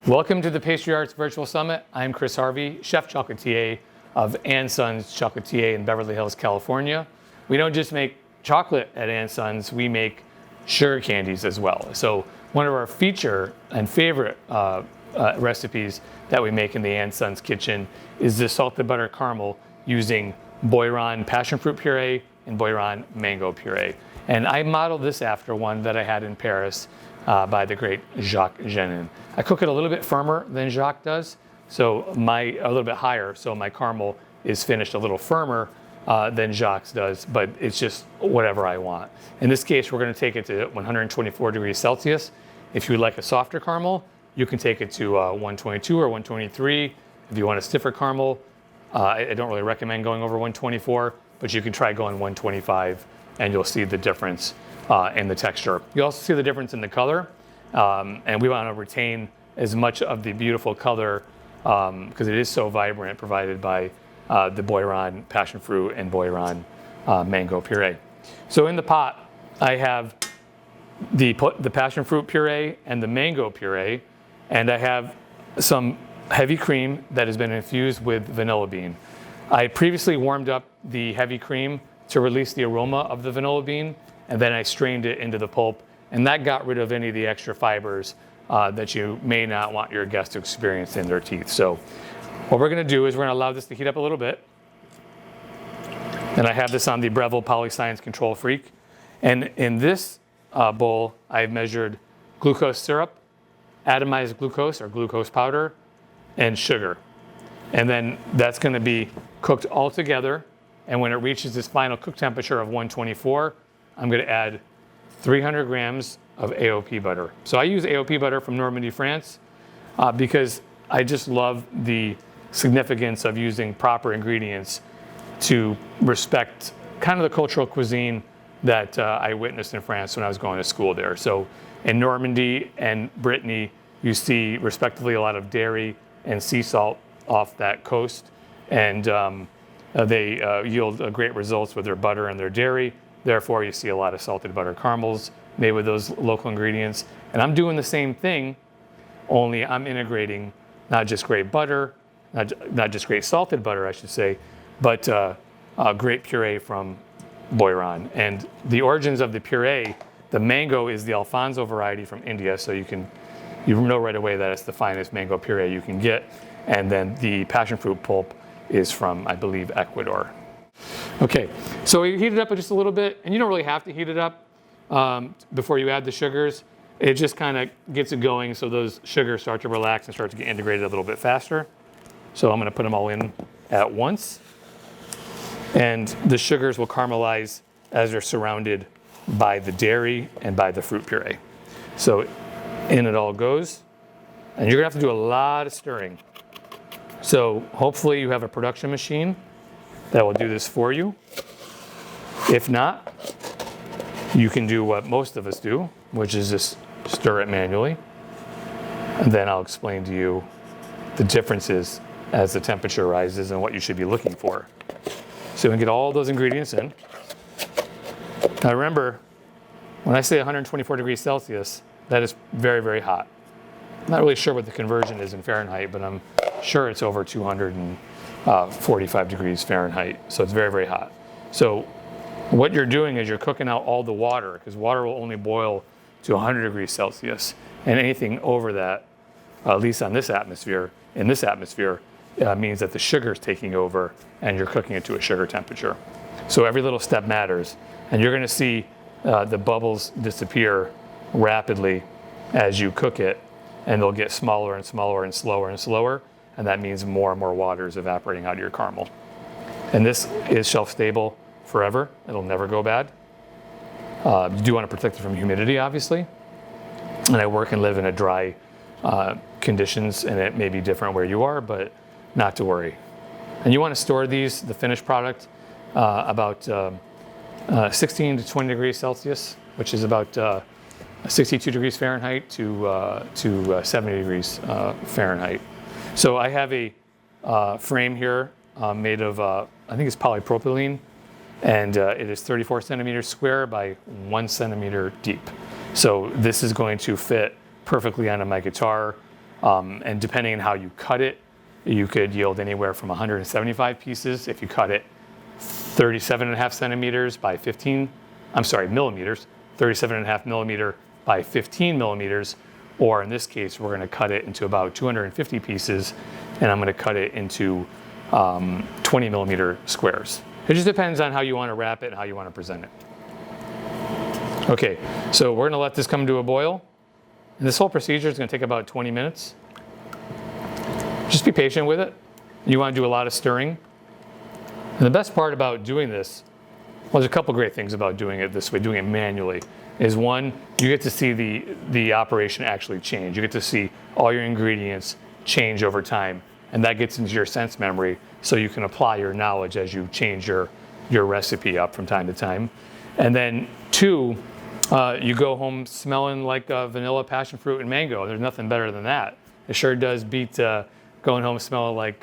Welcome to the Pastry Arts Virtual Summit. I'm Kriss Harvey, Chef Chocolatier of Sons Chocolatier in Beverly Hills, California. We don't just make chocolate at Sons, we make sugar candies as well. So one of our feature and favorite recipes that we make in the Sons kitchen is the salted butter caramel using Boiron passion fruit puree and Boiron mango puree. And I modeled this after one that I had in Paris by the great Jacques Genin. I cook it a little bit firmer than Jacques does, so a little bit higher, so my caramel is finished a little firmer than Jacques does, but it's just whatever I want. In this case, we're going to take it to 124 degrees Celsius. If you would like a softer caramel, you can take it to 122 or 123. If you want a stiffer caramel, I don't really recommend going over 124, but you can try going 125 and you'll see the difference in the texture. You also see the difference in the color, and we want to retain as much of the beautiful color because it is so vibrant, provided by the Boiron passion fruit and Boiron mango puree. So in the pot, I have the passion fruit puree and the mango puree, and I have some heavy cream that has been infused with vanilla bean. I previously warmed up the heavy cream to release the aroma of the vanilla bean, and then I strained it into the pulp, and that got rid of any of the extra fibers that you may not want your guests to experience in their teeth. So what we're going to do is we're going to allow this to heat up a little bit. And I have this on the Breville Polyscience Control Freak. And in this bowl, I've measured glucose syrup, atomized glucose or glucose powder, and sugar. And then that's going to be cooked all together. And when it reaches this final cook temperature of 124, I'm going to add 300 grams of AOP butter. So I use AOP butter from Normandy, France, because I just love the significance of using proper ingredients to respect kind of the cultural cuisine that I witnessed in France when I was going to school there. So in Normandy and Brittany, you see respectively a lot of dairy and sea salt off that coast, and they yield great results with their butter and their dairy. Therefore, you see a lot of salted butter caramels made with those local ingredients. And I'm doing the same thing, only I'm integrating not just great butter, not just great salted butter, I should say, but great puree from Boiron. And the origins of the puree, the mango is the Alfonso variety from India, so you know right away that it's the finest mango puree you can get. And then the passion fruit pulp is from, I believe, Ecuador. Okay, so we heat it up just a little bit, and you don't really have to heat it up before you add the sugars. It just kind of gets it going so those sugars start to relax and start to get integrated a little bit faster. So I'm going to put them all in at once. And the sugars will caramelize as they're surrounded by the dairy and by the fruit puree. So in it all goes. And you're going to have to do a lot of stirring. So hopefully you have a production machine that will do this for you. If not, you can do what most of us do, which is just stir it manually. And then I'll explain to you the differences as the temperature rises and what you should be looking for. So we can get all those ingredients in. Now remember, when I say 124 degrees Celsius, that is very, very hot. I'm not really sure what the conversion is in Fahrenheit, but I'm sure it's over 245 degrees Fahrenheit. So it's very, very hot. So what you're doing is you're cooking out all the water, because water will only boil to 100 degrees Celsius. And anything over that, at least in this atmosphere, means that the sugar is taking over and you're cooking it to a sugar temperature. So every little step matters. And you're going to see the bubbles disappear rapidly as you cook it, and they'll get smaller and smaller and slower and slower. And that means more and more water is evaporating out of your caramel. And this is shelf stable forever. It'll never go bad. You do want to protect it from humidity, obviously. And I work and live in a dry conditions, and it may be different where you are, but not to worry. And you want to store these, the finished product, about 16 to 20 degrees Celsius, which is about 62 degrees Fahrenheit to 70 degrees Fahrenheit. So I have a frame here made of, I think it's polypropylene, and it is 34 centimeters square by 1 centimeter deep. So this is going to fit perfectly onto my guitar. And depending on how you cut it, you could yield anywhere from 175 pieces if you cut it 37.5 centimeters by 15, millimeters, 37.5 millimeter by 15 millimeters, or in this case, we're gonna cut it into about 250 pieces, and I'm gonna cut it into 20 millimeter squares. It just depends on how you wanna wrap it and how you wanna present it. Okay, so we're gonna let this come to a boil. And this whole procedure is gonna take about 20 minutes. Just be patient with it. You wanna do a lot of stirring. And the best part about doing this, well, there's a couple great things about doing it this way, doing it manually, is one, you get to see the operation actually change. You get to see all your ingredients change over time, and that gets into your sense memory, so you can apply your knowledge as you change your recipe up from time to time. And then two, you go home smelling like vanilla, passion fruit, and mango. There's nothing better than that. It sure does beat going home smelling like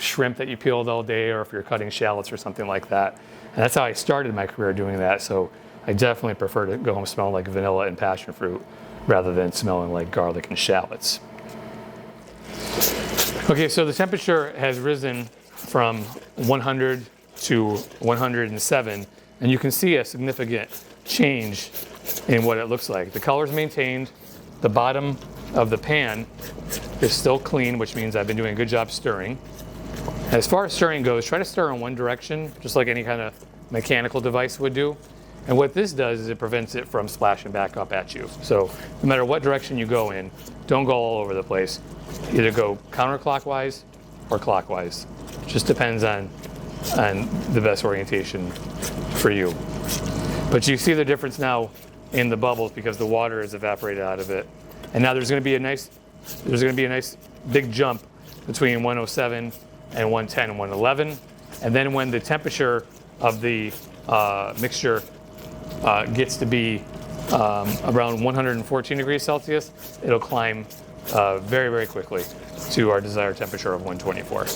shrimp that you peeled all day, or if you're cutting shallots or something like that. And that's how I started my career doing that. So I definitely prefer to go home smelling like vanilla and passion fruit rather than smelling like garlic and shallots. Okay, so the temperature has risen from 100 to 107, and you can see a significant change in what it looks like. The color's maintained. The bottom of the pan is still clean, which means I've been doing a good job stirring. As far as stirring goes, try to stir in one direction, just like any kind of mechanical device would do. And what this does is it prevents it from splashing back up at you. So no matter what direction you go in, don't go all over the place. Either go counterclockwise or clockwise. Just depends on the best orientation for you. But you see the difference now in the bubbles because the water is evaporated out of it. And now there's going to be a nice big jump between 107 and 110 and 111. And then when the temperature of the mixture gets to be around 114 degrees Celsius, it'll climb very, very quickly to our desired temperature of 124.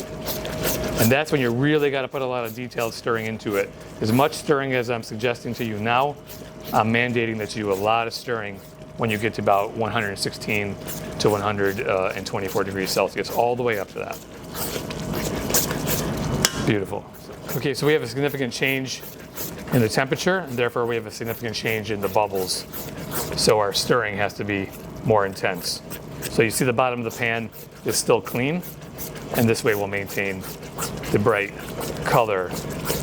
And that's when you really got to put a lot of detailed stirring into it. As much stirring as I'm suggesting to you now, I'm mandating that you do a lot of stirring when you get to about 116 to 124 degrees Celsius, all the way up to that. Beautiful. Okay, so we have a significant change in the temperature, and therefore we have a significant change in the bubbles. So our stirring has to be more intense. So you see the bottom of the pan is still clean, and this way we'll maintain the bright color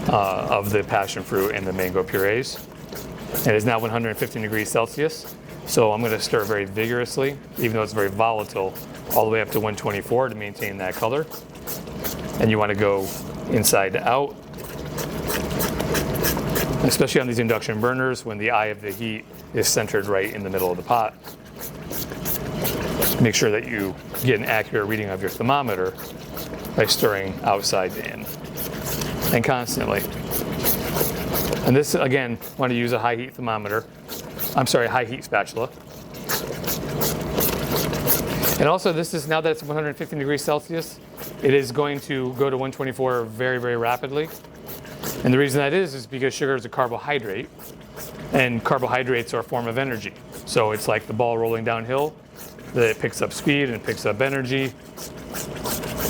of the passion fruit and the mango purees. It is now 115 degrees Celsius, so I'm going to stir very vigorously, even though it's very volatile, all the way up to 124 to maintain that color. And you want to go inside to out, especially on these induction burners when the eye of the heat is centered right in the middle of the pot. Make sure that you get an accurate reading of your thermometer by stirring outside in and constantly. And this, again, want to use a high heat thermometer. High heat spatula. And also this is, now that it's 115 degrees Celsius, it is going to go to 124 very, very rapidly. And the reason that is because sugar is a carbohydrate, and carbohydrates are a form of energy. So it's like the ball rolling downhill, that it picks up speed and it picks up energy.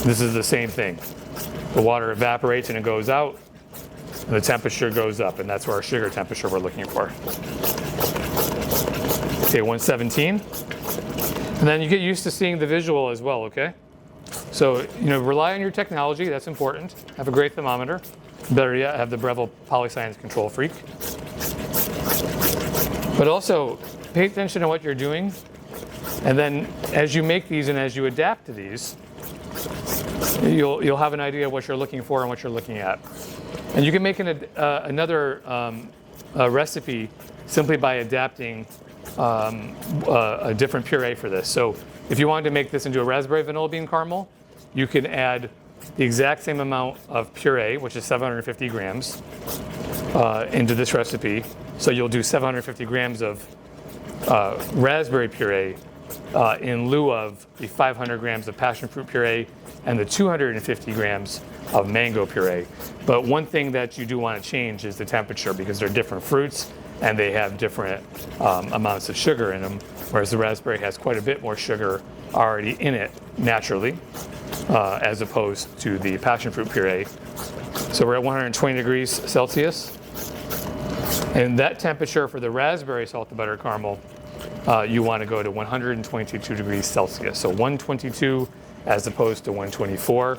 This is the same thing. The water evaporates and it goes out, and the temperature goes up, and that's where our sugar temperature we're looking for. Okay, 117. And then you get used to seeing the visual as well, okay? So, rely on your technology, that's important. Have a great thermometer. Better yet, have the Beverly Hills Control Freak. But also, pay attention to what you're doing. And then as you make these and as you adapt to these, you'll have an idea of what you're looking for and what you're looking at. And you can make another recipe simply by adapting a different puree for this. So if you wanted to make this into a raspberry vanilla bean caramel, you can add the exact same amount of puree, which is 750 grams, into this recipe. So you'll do 750 grams of raspberry puree in lieu of the 500 grams of passion fruit puree and the 250 grams of mango puree. But one thing that you do want to change is the temperature, because they're different fruits and they have different amounts of sugar in them, whereas the raspberry has quite a bit more sugar already in it naturally, as opposed to the passion fruit puree. So we're at 120 degrees Celsius. And that temperature for the raspberry salted butter caramel, you want to go to 122 degrees Celsius. So 122 as opposed to 124.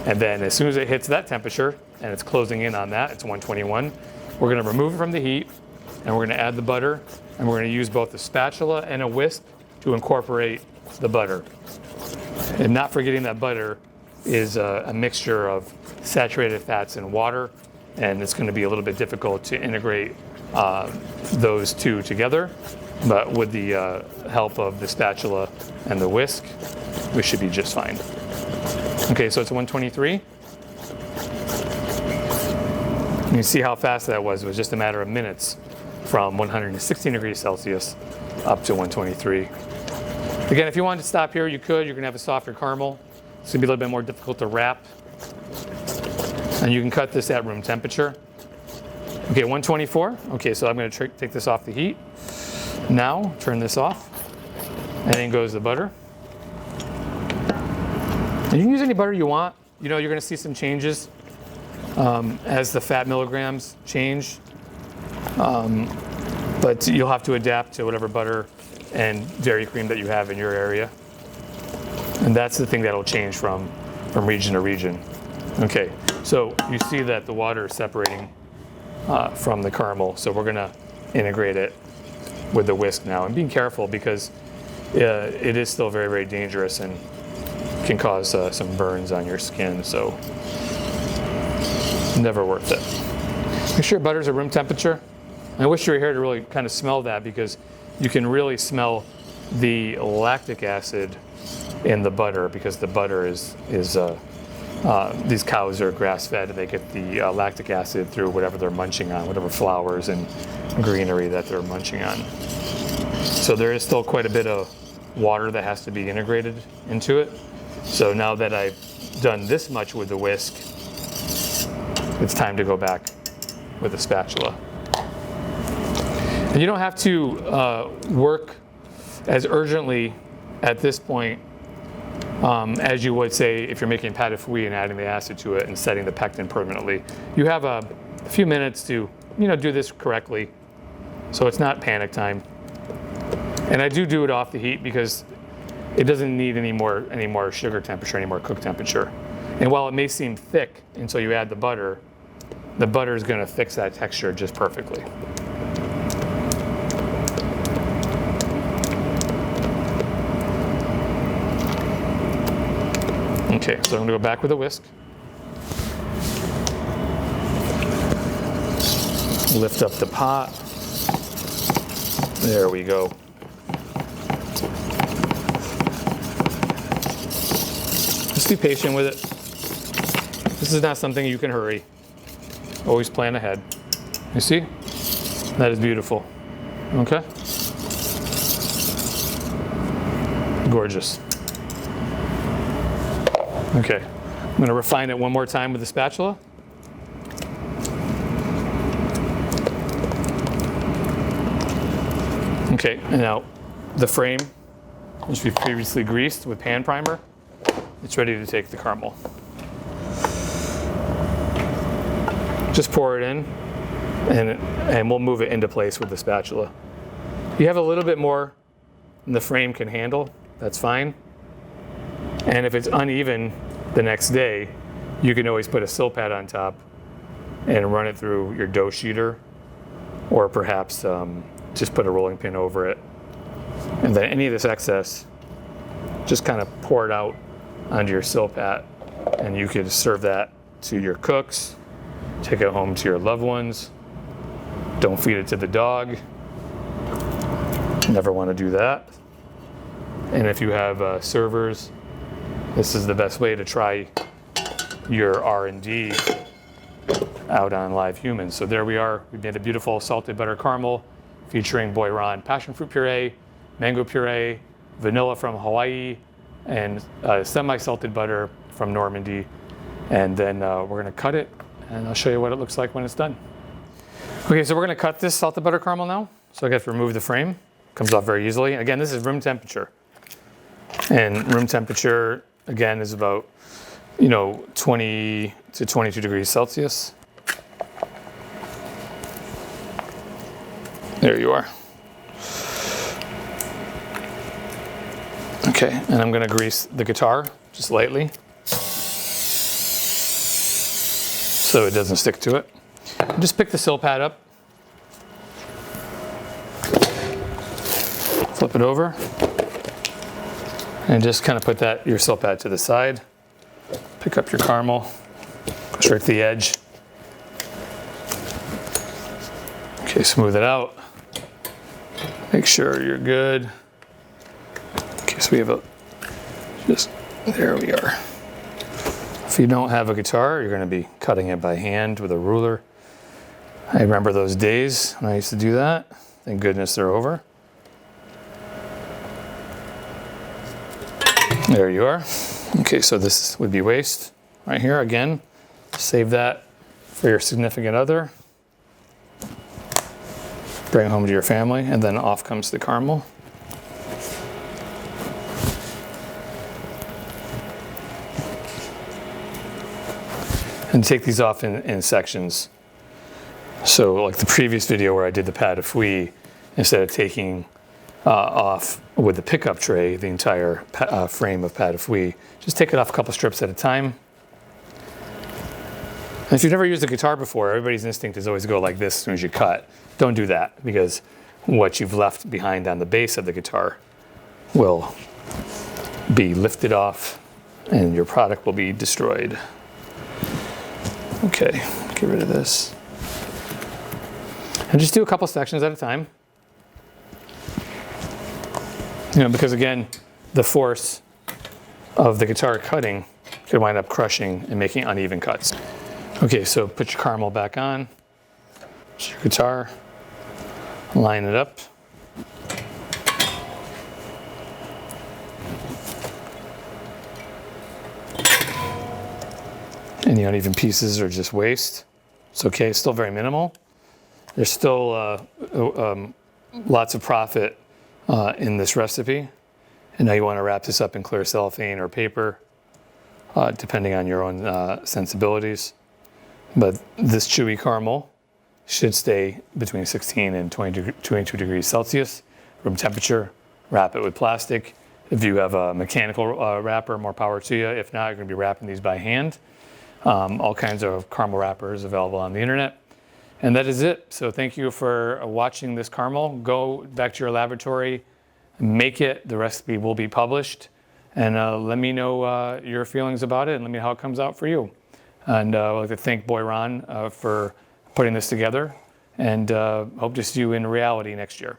And then as soon as it hits that temperature, and it's closing in on that, it's 121, we're going to remove it from the heat, and we're going to add the butter, and we're going to use both a spatula and a whisk to incorporate the butter. And not forgetting that butter is a mixture of saturated fats and water, and it's going to be a little bit difficult to integrate those two together. But with the help of the spatula and the whisk, we should be just fine. Okay, so it's 123. You can see how fast that was. It was just a matter of minutes from 116 degrees Celsius up to 123. Again, if you wanted to stop here, you could. You're going to have a softer caramel. It's going to be a little bit more difficult to wrap. And you can cut this at room temperature. Okay, 124. Okay, so I'm going to take this off the heat. Now, turn this off. And in goes the butter. And you can use any butter you want. You know, you're going to see some changes as the fat milligrams change. But you'll have to adapt to whatever butter and dairy cream that you have in your area. And that's the thing that'll change from region to region. Okay, so you see that the water is separating from the caramel. So we're going to integrate it with the whisk now. And being careful, because it is still very, very dangerous and can cause some burns on your skin. So never worth it. Make sure your butter's at room temperature. I wish you were here to really kind of smell that, because you can really smell the lactic acid in the butter, because the butter is these cows are grass-fed, and they get the lactic acid through whatever they're munching on, whatever flowers and greenery that they're munching on. So there is still quite a bit of water that has to be integrated into it. So now that I've done this much with the whisk, it's time to go back with a spatula. And you don't have to work as urgently at this point as you would, say, if you're making pâte fouille and adding the acid to it and setting the pectin permanently. You have a few minutes to, do this correctly, so it's not panic time. And I do it off the heat because it doesn't need any more sugar temperature, any more cook temperature. And while it may seem thick until you add the butter is going to fix that texture just perfectly. Okay, so I'm going to go back with a whisk. Lift up the pot. There we go. Just be patient with it. This is not something you can hurry. Always plan ahead. You see? That is beautiful. Okay? Gorgeous. Okay, I'm going to refine it one more time with the spatula. Okay, and now the frame, which we previously greased with pan primer, it's ready to take the caramel. Just pour it in, and we'll move it into place with the spatula. If you have a little bit more than the frame can handle, that's fine. And if it's uneven the next day, you can always put a sill pad on top and run it through your dough sheeter, or perhaps just put a rolling pin over it. And then any of this excess, just kind of pour it out onto your sill pad, and you could serve that to your cooks, take it home to your loved ones. Don't feed it to the dog. Never want to do that. And if you have servers, this is the best way to try your R&D out on live humans. So there we are. We made a beautiful salted butter caramel featuring Boiron passion fruit puree, mango puree, vanilla from Hawaii, and semi-salted butter from Normandy. And then we're going to cut it, and I'll show you what it looks like when it's done. Okay, so we're going to cut this salted butter caramel now. So I got to remove the frame. Comes off very easily. Again, this is room temperature. And room temperature, again, is about, 20 to 22 degrees Celsius. There you are. Okay, and I'm going to grease the guitar just lightly so it doesn't stick to it. Just pick the sill pad up, flip it over, and just kind of put your sill pad to the side. Pick up your caramel, go straight to the edge. Okay, smooth it out. Make sure you're good. Okay, so we have there we are. If you don't have a guitar, you're going to be cutting it by hand with a ruler. I remember those days when I used to do that. Thank goodness they're over. There you are. Okay, so this would be waste right here. Again, save that for your significant other. Bring it home to your family, and then off comes the caramel. And take these off in sections. So like the previous video where I did the pâte de fouille, instead of taking off with the pickup tray the entire frame of pâte de fouille, just take it off a couple strips at a time. And if you've never used a guitar before, everybody's instinct is always go like this as soon as you cut. Don't do that, because what you've left behind on the base of the guitar will be lifted off and your product will be destroyed. Okay, get rid of this. And just do a couple sections at a time. Because again, the force of the guitar cutting could wind up crushing and making uneven cuts. Okay, so put your caramel back on, put your guitar, line it up. Any uneven pieces are just waste. It's okay, it's still very minimal. There's still lots of profit in this recipe. And now you want to wrap this up in clear cellophane or paper, depending on your own sensibilities. But this chewy caramel should stay between 16 and 22 degrees Celsius, room temperature. Wrap it with plastic. If you have a mechanical wrapper, more power to you. If not, you're going to be wrapping these by hand. All kinds of caramel wrappers available on the internet. And that is it. So thank you for watching this caramel. Go back to your laboratory, make it. The recipe will be published. And let me know your feelings about it and let me know how it comes out for you. And I'd like to thank Boy Ron for putting this together, and hope to see you in reality next year.